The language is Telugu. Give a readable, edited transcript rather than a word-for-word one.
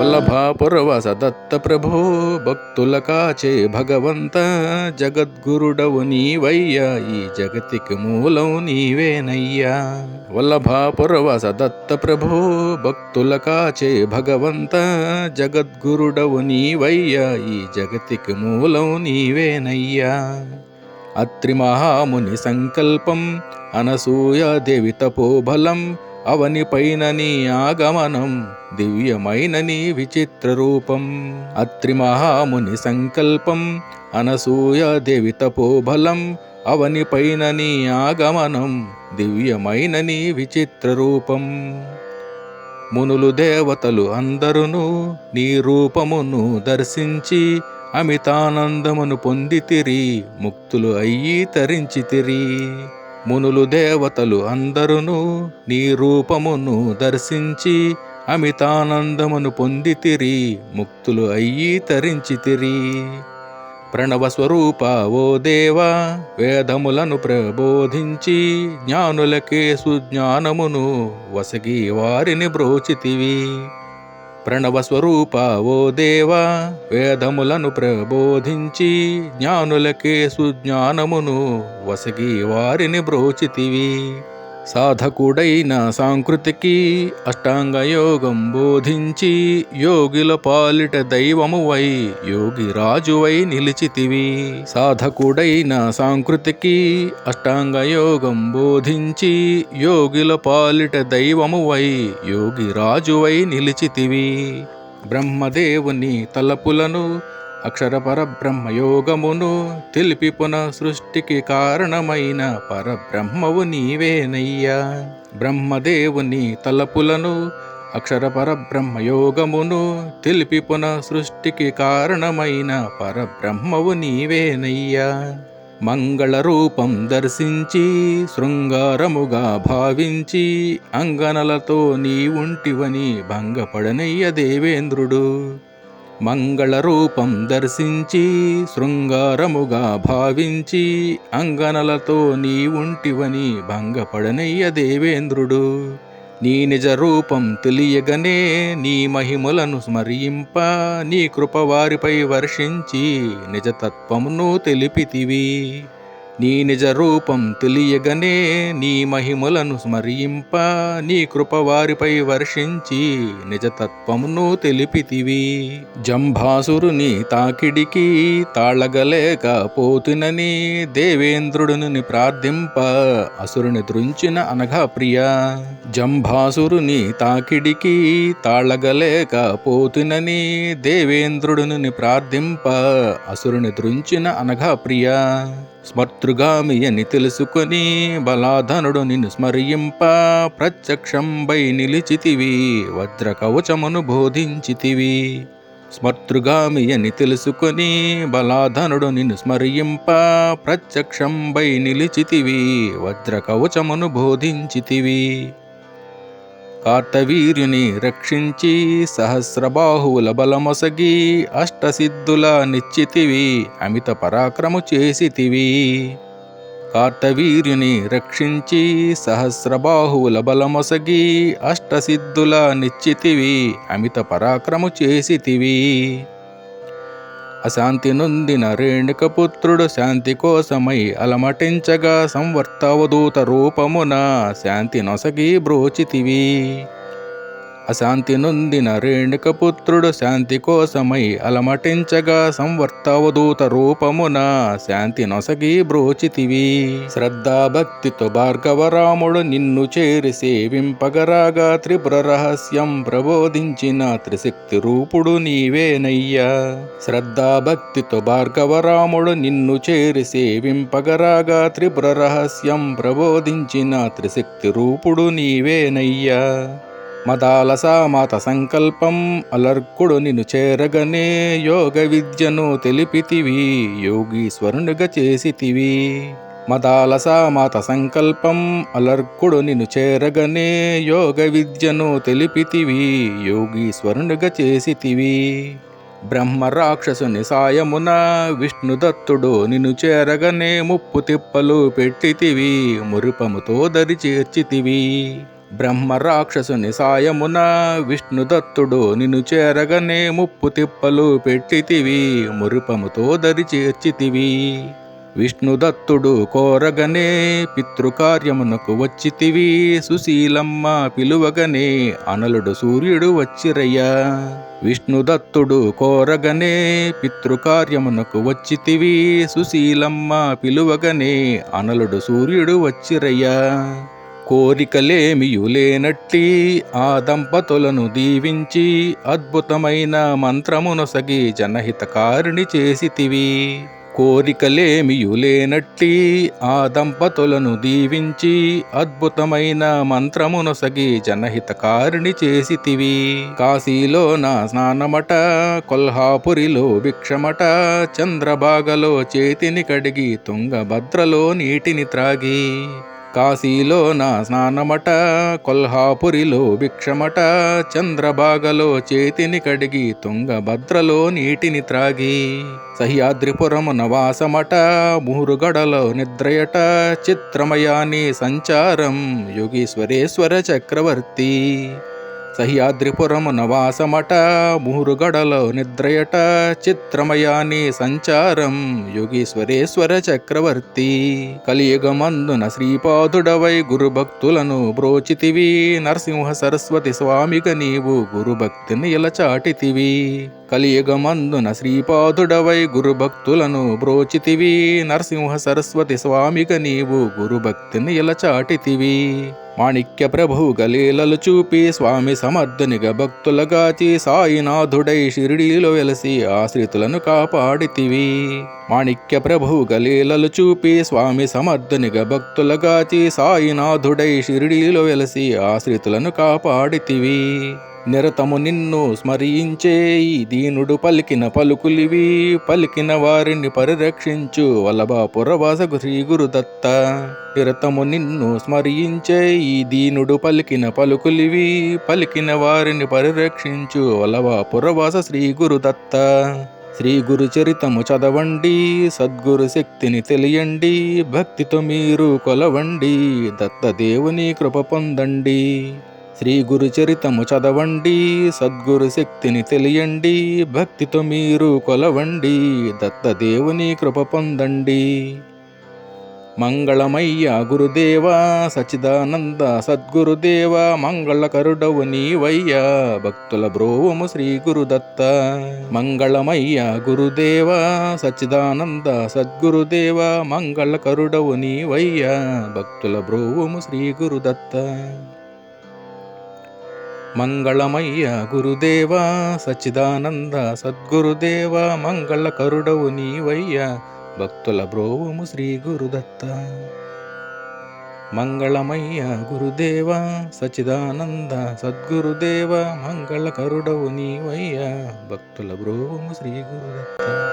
వల్లభాపురవాస దత్త ప్రభో భక్తుల కాచే భగవంత జగద్గురుడవు నీవయ్యా ఈ జగతికి మూలం నీవేనయ్యా. వల్లభాపురవాస దత్త ప్రభో భక్తుల కాచే భగవంత జగద్గురుడవు నీవయ్యా ఈ జగతికి మూలం నీవేనయ్యా. అత్రి మహాముని సంకల్పం అనసూయాదేవి తపోబలం అవనిపైన నీ ఆగమనం దివ్యమైన నీ విచిత్ర రూపం. అత్రి మహాముని సంకల్పం అనసూయాదేవి తపోబలం అవనిపైన నీ ఆగమనం దివ్యమైన నీ విచిత్ర రూపం. మునులు దేవతలు అందరును నీ రూపమును దర్శించి అమితానందమును పొందితిరి ముక్తులు అయ్యి తరించితిరి. మునులు దేవతలు అందరును నీ రూపమును దర్శించి అమితానందమును పొందితిరి ముక్తులు అయ్యి తరించితిరి. ప్రణవ స్వరూప ఓ దేవా వేదములను ప్రబోధించి జ్ఞానులకే సుజ్ఞానమును వసగి వారిని బ్రోచితివి. ప్రణవ స్వరూప ఓ దేవా వేదములను ప్రబోధించి జ్ఞానులకే సుజ్ఞానమును వసగి వారిని బ్రోచితివి. సాధకుడైన సాంకృతికి అష్టాంగయోగం బోధించి యోగిల పాలిట దైవమువై యోగి రాజువై నిలిచితివి. సాధకుడైన సాంకృతికి అష్టాంగయోగం బోధించి యోగిల పాలిట దైవమువై యోగి రాజువై నిలిచితివి. బ్రహ్మదేవుని తలపులను అక్షర పరబ్రహ్మయోగమును తెలిపి పునః సృష్టికి కారణమైన పరబ్రహ్మవు నీవేనయ్యా. బ్రహ్మదేవుని తలపులను అక్షర పరబ్రహ్మయోగమును తెలిపి పునః సృష్టికి కారణమైన పరబ్రహ్మవు నీవేనయ్యా. మంగళ రూపం దర్శించి శృంగారముగా భావించి అంగనలతో నీ ఉంటివని భంగపడనయ్య దేవేంద్రుడు. మంగళ రూపం దర్శించి శృంగారముగా భావించి అంగనలతో నీ ఉంటివని భంగపడనయ్య దేవేంద్రుడు. నీ నిజ రూపం తెలియగనే నీ మహిమలను స్మరింప నీ కృప వారిపై వర్షించి నిజతత్వమును తెలిపితివి. నీ నిజ రూపం తెలియగనే నీ మహిమలను స్మరింప నీ కృప వారిపై వర్షించి నిజతత్వమును తెలిపితివి. జంభాసురుని తాకిడికి తాళగలేక పోతునని దేవేంద్రుడుని ప్రార్థింప అసురుని దృంచిన అనగా ప్రియా. జంభాసురుని తాకిడికి తాళగలేక పోతునని దేవేంద్రుడుని ప్రార్థింప అసురుని దృంచిన అనగా ప్రియా. స్మర్తృగామి అని తెలుసుకొని బలాధనుడు నిన్ను స్మరింప ప్రత్యక్షంబై నిలిచితివి వజ్ర కవచమును బోధించితివి. స్మర్తృగామి అని తెలుసుకొని బలాధనుడు నిన్ను స్మరింప ప్రత్యక్షంబై నిలిచితివి వజ్ర కవచమును బోధించితివి. కార్తవీర్యుని రక్షించి సహస్రబాహువుల బలమొసగి అష్టసిద్ధుల నిశ్చితివి అమిత పరాక్రము చేసితివి. కార్తవీర్యుని రక్షించి సహస్రబాహువుల బలమొసగి అష్టసిద్ధుల నిశ్చితివి అమిత పరాక్రము చేసితివి. అశాంతి నొందిన రేణుకపుత్రుడు శాంతి కోసమై అలమటించగా సంవర్తవధూత రూపమున శాంతి నొసగి బ్రోచితివి. అశాంతి నొందిన రేణుకపుత్రుడు శాంతి కోసమై అలమటించగా సంవర్తవధూత రూపమున శాంతి నొసగి బ్రోచితివి. శ్రద్ధాభక్తితో భార్గవరాముడు నిన్ను చేరి సేవింపగరాగా త్రిపుర రహస్యం ప్రబోధించిన త్రిశక్తి రూపుడు నీవేనయ్యా. శ్రద్ధాభక్తితో భార్గవరాముడు నిన్ను చేరి సేవింపగరాగా త్రిపుర రహస్యం ప్రబోధించిన త్రిశక్తి రూపుడు నీవేనయ్యా. మదాలసామాత సంకల్పం అలర్కుడు నిన్ను చేరగనే యోగ విద్యను తెలిపితివి యోగీశ్వరునిగా చేసితివి. మదాలసామాత సంకల్పం అలర్కుడు నిన్ను చేరగనే యోగ విద్యను తెలిపితివి యోగీశ్వరునిగా చేసితివి. బ్రహ్మ రాక్షసుని సాయమున విష్ణుదత్తుడు నిన్ను చేరగనే ముప్పు తిప్పలు పెట్టితివి మురిపముతో దరి చేర్చితివి. బ్రహ్మ రాక్షసుని సాయమున విష్ణుదత్తుడు నిన్ను చేరగనే ముప్పు తిప్పలు పెట్టితివి, మురుపముతో దరి చేర్చితివి. విష్ణుదత్తుడు కోరగనే పితృకార్యమునకు వచ్చితివి, సుశీలమ్మ పిలువగనే అనలుడు సూర్యుడు వచ్చిరయ్యా. విష్ణుదత్తుడు కోరగనే పితృకార్యమునకు వచ్చితివి, సుశీలమ్మ పిలువగనే అనలుడు సూర్యుడు వచ్చిరయ్యా. కోరికలేమియులేనట్టి ఆ దంపతులను దీవించి అద్భుతమైన మంత్రమునొసగి జనహితకారిణి చేసితివి. కోరికలేమియులేనట్టి ఆ దంపతులను దీవించి అద్భుతమైన మంత్రమునొసగి జనహితకారిణి చేసితివి. కాశీలో నా స్నానమట, కొల్హాపురిలో భిక్షమట, చంద్రభాగలో చేతిని కడిగి తుంగభద్రలో నీటిని త్రాగి. కాశీలో నా స్నానమట, కొల్హాపురిలో భిక్షమట, చంద్రభాగలో చేతిని కడిగి తుంగభద్రలో నీటిని త్రాగి. సహ్యాద్రిపురమున వాసమట, ముహురుగడలో నిద్రయట, చిత్రమయాని సంచారం యోగీశ్వరేశ్వర చక్రవర్తి. సహ్యాద్రిపురమున వాసమట, ముహురుగడలో నిద్రయట, చిత్రమయాని సంచారం యోగీశ్వరేశ్వర చక్రవర్తి. కలియుగమందున శ్రీపాదుడవై గురుభక్తులను బ్రోచితివి, నరసింహ సరస్వతి స్వామిగా నీవు గురుభక్తిని ఇలా చాటితివి. కలియుగమందున శ్రీపాదుడవై గురుభక్తులను బ్రోచితివి, నరసింహ సరస్వతి స్వామిగా నీవు గురుభక్తిని ఇలా చాటితివి. మాణిక్య ప్రభువు గలీలలు చూపి స్వామి సమర్థునిగా భక్తులగాచి సాయినాథుడై షిరిడీలో వెలసి ఆశ్రితులను కాపాడితివి. మాణిక్య ప్రభువు గలీలలు చూపి స్వామి సమర్థునిగా భక్తులగాచి సాయినాథుడై షిరిడీలో వెలసి ఆశ్రితులను కాపాడితివి. నిరతము నిన్ను స్మరించే ఈ దీనుడు పలికిన పలుకులివి, పలికిన వారిని పరిరక్షించు వల్లభాపురవాసగు శ్రీ గురుదత్త. నిరతము నిన్ను స్మరించే ఈ దీనుడు పలికిన పలుకులివి, పలికిన వారిని పరిరక్షించు వల్లభాపురవాస శ్రీ గురుదత్త. శ్రీ గురు చరితము చదవండి, సద్గురు శక్తిని తెలియండి, భక్తితో మీరు కొలవండి, దత్తదేవుని కృప పొందండి. శ్రీ గురు చరితము చదవండి, సద్గురు శక్తిని తెలియండి, భక్తితో మీరు కొలవండి, దత్తదేవుని కృప పొందండి. మంగళమయ్య గురుదేవా సచిదానంద సద్గురుదేవ, మంగళకరుడవు నీవయ్యా భక్తుల బ్రోవము శ్రీ గురుదత్త. మంగళమయ్య గురుదేవా సచిదానంద సద్గురుదేవ, మంగళకరుడవు నీవయ్యా భక్తుల బ్రోవము శ్రీ గురుదత్త. మంగళమయ్య గురుదేవా సచ్చిదానంద సద్గురుదేవ, మంగళకరుడవు నీవయ్యా భక్తుల బ్రోవము శ్రీ గురుదత్త. మంగళమయ్య గురుదేవా సచ్చిదానంద సద్గురుదేవ, మంగళకరుడవు నీవయ్యా భక్తుల బ్రోవము శ్రీ గురుదత్త.